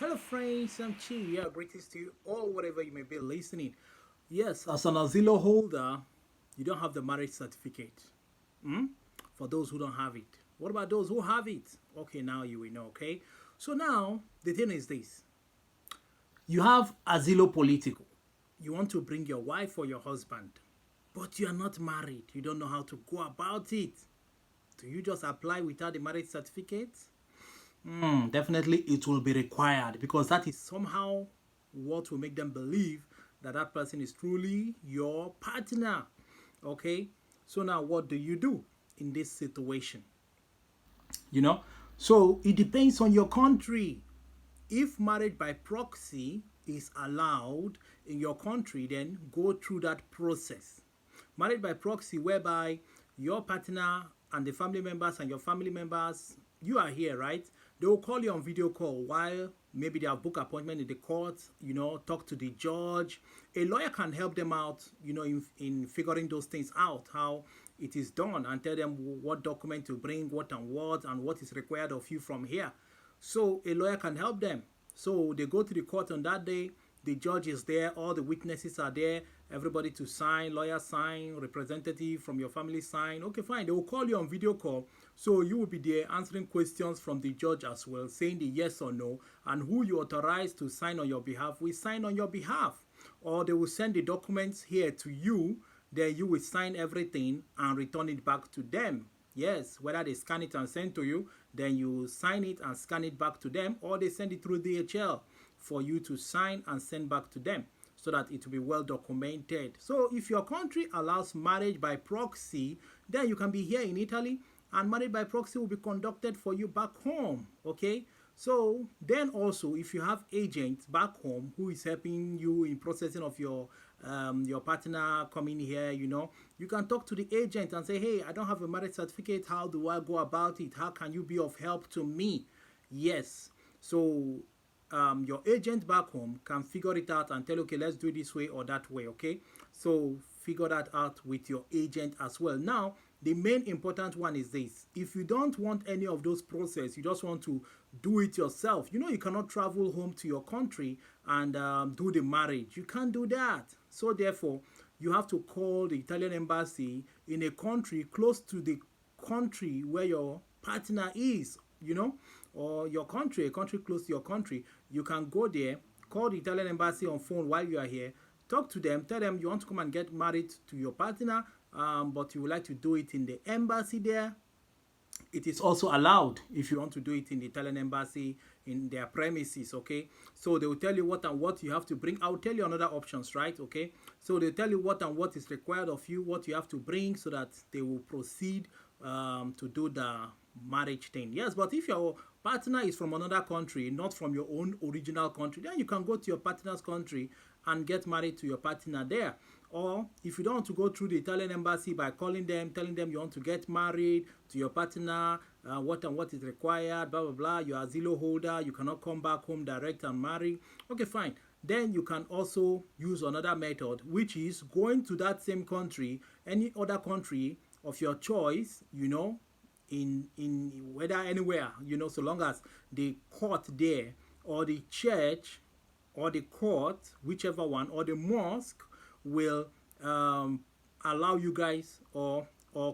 Hello, friends. I'm Chi. Yeah, greetings to you all, wherever you may be listening. Yes, as an Asilo holder, you don't have the marriage certificate. Hmm? For those who don't have it. What about those who have it? Okay, now you will know. Okay, so now the thing is this: you have Asilo politico. You want to bring your wife or your husband, but you are not married. You don't know how to go about it. Do you just apply without the marriage certificate? Definitely it will be required because that is somehow what will make them believe that that person is truly your partner. Okay, so now what do you do in this situation? You know, so it depends on your country. If marriage by proxy is allowed in your country, then go through that process. Marriage by proxy, whereby your partner and the family members and your family members, you are here, right? They will call you on video call while maybe they have book appointment in the court, talk to the judge. A lawyer can help them out, in figuring those things out, how it is done, and tell them what document to bring, and what is required of you from here. So a lawyer can help them. So they go to the court on that day. The judge is there. All the witnesses are there. Everybody to sign. Lawyer sign. Representative from your family sign. Okay, fine. They will call you on video call. So you will be there answering questions from the judge as well, saying the yes or no, and who you authorize to sign on your behalf will sign on your behalf. Or they will send the documents here to you. Then you will sign everything and return it back to them. Yes, whether they scan it and send to you, then you sign it and scan it back to them, or they send it through DHL for you to sign and send back to them so that it will be well documented. So if your country allows marriage by proxy, then you can be here in Italy and marriage by proxy will be conducted for you back home. Okay, so then also if you have agents back home who is helping you in processing of your partner coming here, you can talk to the agent and say, hey, I don't have a marriage certificate. How do I go about it? How can you be of help to me? Yes. So your agent back home can figure it out and tell, okay, let's do it this way or that way. Okay, so figure that out with your agent as well. Now the main important one is this: if you don't want any of those process, you just want to do it yourself. You cannot travel home to your country and do the marriage. You can't do that. So therefore you have to call the Italian embassy in a country close to the country where your partner is, or your country, a country close to your country. You can go there, call the Italian embassy on phone while you are here, talk to them, tell them you want to come and get married to your partner, but you would like to do it in the embassy there. It is also allowed if you want to do it in the Italian embassy in their premises. Okay, so they will tell you what and what you have to bring. I'll tell you another options, right? Okay, so they'll tell you what and what is required of you, what you have to bring, so that they will proceed to do the marriage thing. Yes, but if your partner is from another country, not from your own original country, then you can go to your partner's country and get married to your partner there. Or if you don't want to go through the Italian embassy by calling them, telling them you want to get married to your partner, what and what is required, blah, blah, blah, you're a Asilo holder, you cannot come back home direct and marry. Okay, fine. Then you can also use another method, which is going to that same country, any other country of your choice, in whether anywhere, so long as the court there or the church or the court, whichever one, or the mosque will allow you guys or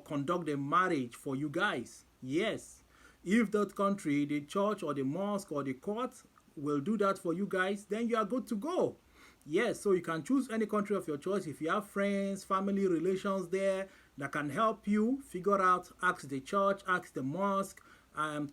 conduct the marriage for you guys. Yes, if that country, the church or the mosque or the court will do that for you guys, then you are good to go. Yes, so you can choose any country of your choice. If you have friends, family, relations there that can help you figure out, ask the church, ask the mosque,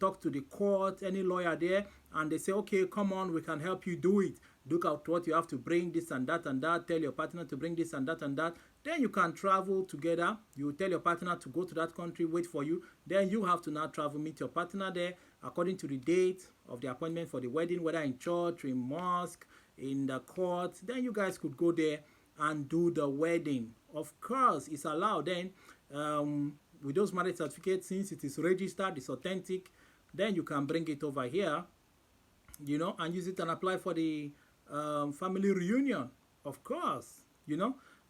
talk to the court, any lawyer there, and they say, okay, come on, we can help you do it. Look at what you have to bring, this and that and that. Tell your partner to bring this and that and that. Then you can travel together. You tell your partner to go to that country, wait for you. Then you have to now travel, meet your partner there according to the date of the appointment for the wedding, whether in church, in mosque, in the court. Then you guys could go there and do the wedding. Of course, it's allowed. Then with those marriage certificates, since it is registered, it's authentic, then you can bring it over here, and use it and apply for the family reunion. Of course,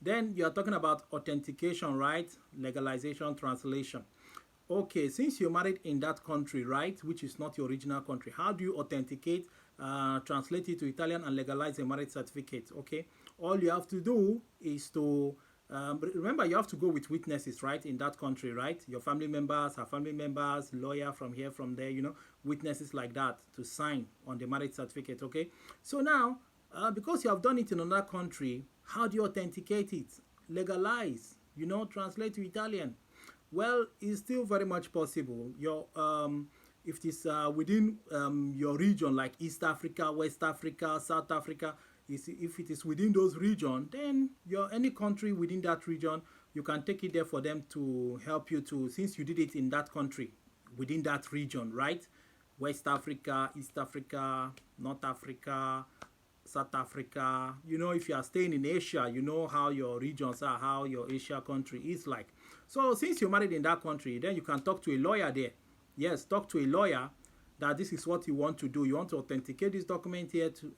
then you are talking about authentication, right? Legalization, translation. Okay, since you're married in that country, right, which is not your original country, how do you authenticate, translate it to Italian and legalize a marriage certificate? Okay, all you have to do is to remember you have to go with witnesses, right, in that country, right? Your family members, her family members, lawyer from here, from there, witnesses like that to sign on the marriage certificate. Okay, so now because you have done it in another country, how do you authenticate it? Legalize, translate to Italian. Well, it's still very much possible. If it is within your region, like East Africa, West Africa, South Africa, if it is within those regions, then your any country within that region, you can take it there for them to help you to, since you did it in that country, within that region, right? West Africa, East Africa, North Africa, South Africa. If you are staying in Asia, you know how your regions are, how your Asia country is like. So since you're married in that country, then you can talk to a lawyer there. Yes, talk to a lawyer that this is what you want to do. You want to authenticate this document here to,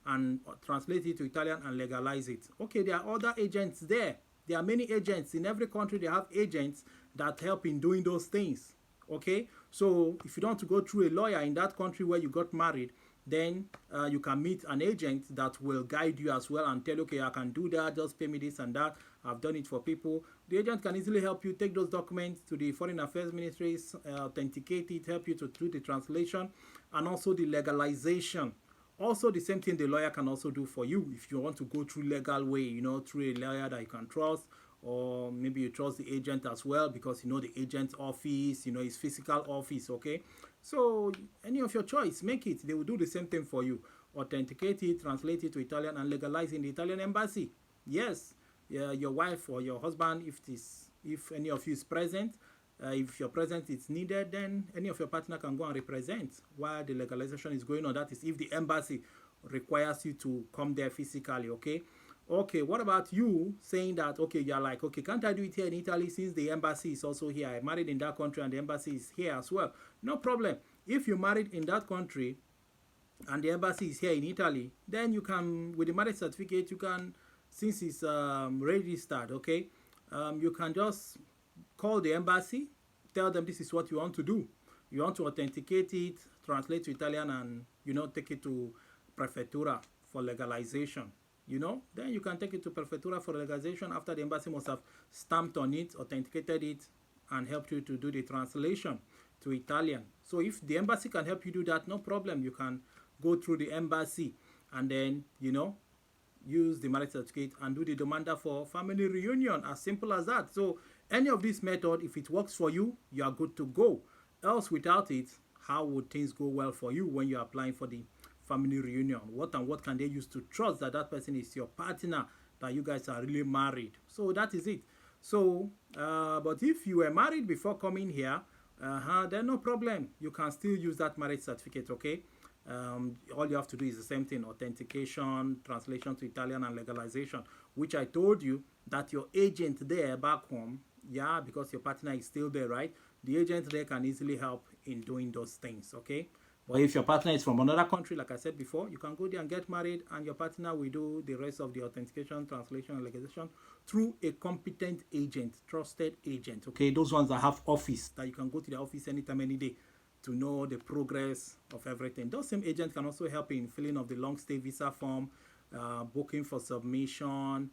and translate it to Italian and legalize it. Okay, there are other agents there. There are many agents. In every country, they have agents that help in doing those things. Okay, so if you don't want to go through a lawyer in that country where you got married, then you can meet an agent that will guide you as well and tell you, okay, I can do that, just pay me this and that. I've done it for people. The agent can easily help you take those documents to the Foreign Affairs Ministry, authenticate it, help you to do the translation and also the legalization. Also, the same thing the lawyer can also do for you if you want to go through legal way, through a lawyer that you can trust, or maybe you trust the agent as well because the agent's office, his physical office. Okay, so any of your choice, make it. They will do the same thing for you. Authenticate it, translate it to Italian and legalize in the Italian embassy. Yes, your wife or your husband, if any of you is present, if your presence is needed, then any of your partner can go and represent while the legalization is going on. That is if the embassy requires you to come there physically. Okay, what about you saying that, okay, you're like, okay, can't I do it here in Italy since the embassy is also here? I married in that country and the embassy is here as well. No problem. If you married in that country and the embassy is here in Italy, then you can, with the marriage certificate, you can, since it's registered, okay, you can just call the embassy, tell them this is what you want to do. You want to authenticate it, translate to Italian and, take it to Prefettura for legalization. Then you can take it to Prefettura for legalization after the embassy must have stamped on it, authenticated it, and helped you to do the translation to Italian. So if the embassy can help you do that, no problem. You can go through the embassy and then, use the marriage certificate and do the demanda for family reunion. As simple as that. So any of this method, if it works for you, you are good to go. Else without it, how would things go well for you when you're applying for the family reunion? What can they use to trust that that person is your partner, that you guys are really married? So that is it. So but if you were married before coming here, then no problem. You can still use that marriage certificate. Okay, all you have to do is the same thing: authentication, translation to Italian, and legalization, which I told you that your agent there back home, yeah, because your partner is still there, right? The agent there can easily help in doing those things. Okay, but if your partner is from another country, like I said before, you can go there and get married, and your partner will do the rest of the authentication, translation, and legalization through a competent agent, trusted agent. Okay, those ones that have office, that you can go to the office anytime, any day, to know the progress of everything. Those same agents can also help in filling of the long stay visa form, booking for submission,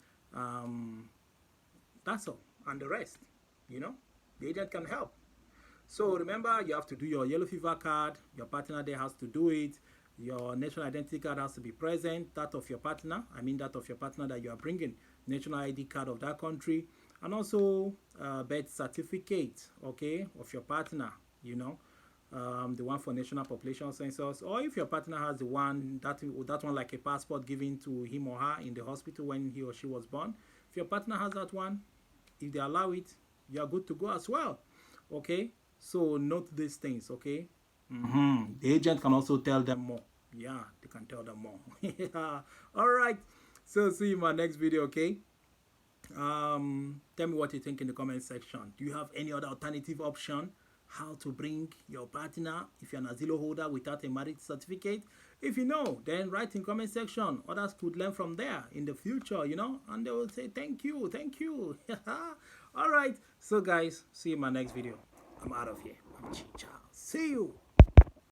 that's all, and the rest. The agent can help. So remember, you have to do your yellow fever card. Your partner there has to do it. Your national identity card has to be present. That of your partner, that of your partner that you are bringing. National ID card of that country. And also birth certificate, okay, of your partner, the one for national population census. Or if your partner has the one, that one like a passport given to him or her in the hospital when he or she was born. If your partner has that one, if they allow it, you are good to go as well. Okay, so note these things. Okay, the agent can also tell them more. Yeah, they can tell them more. Yeah. All right, so see you in my next video. Okay, tell me what you think in the comment section. Do you have any other alternative option how to bring your partner if you're an Asilo holder without a marriage certificate? If you know, then write in comment section. Others could learn from there in the future, and they will say thank you. All right, so guys, see you in my next video. I'm out of here. I'm Chi Child. See you.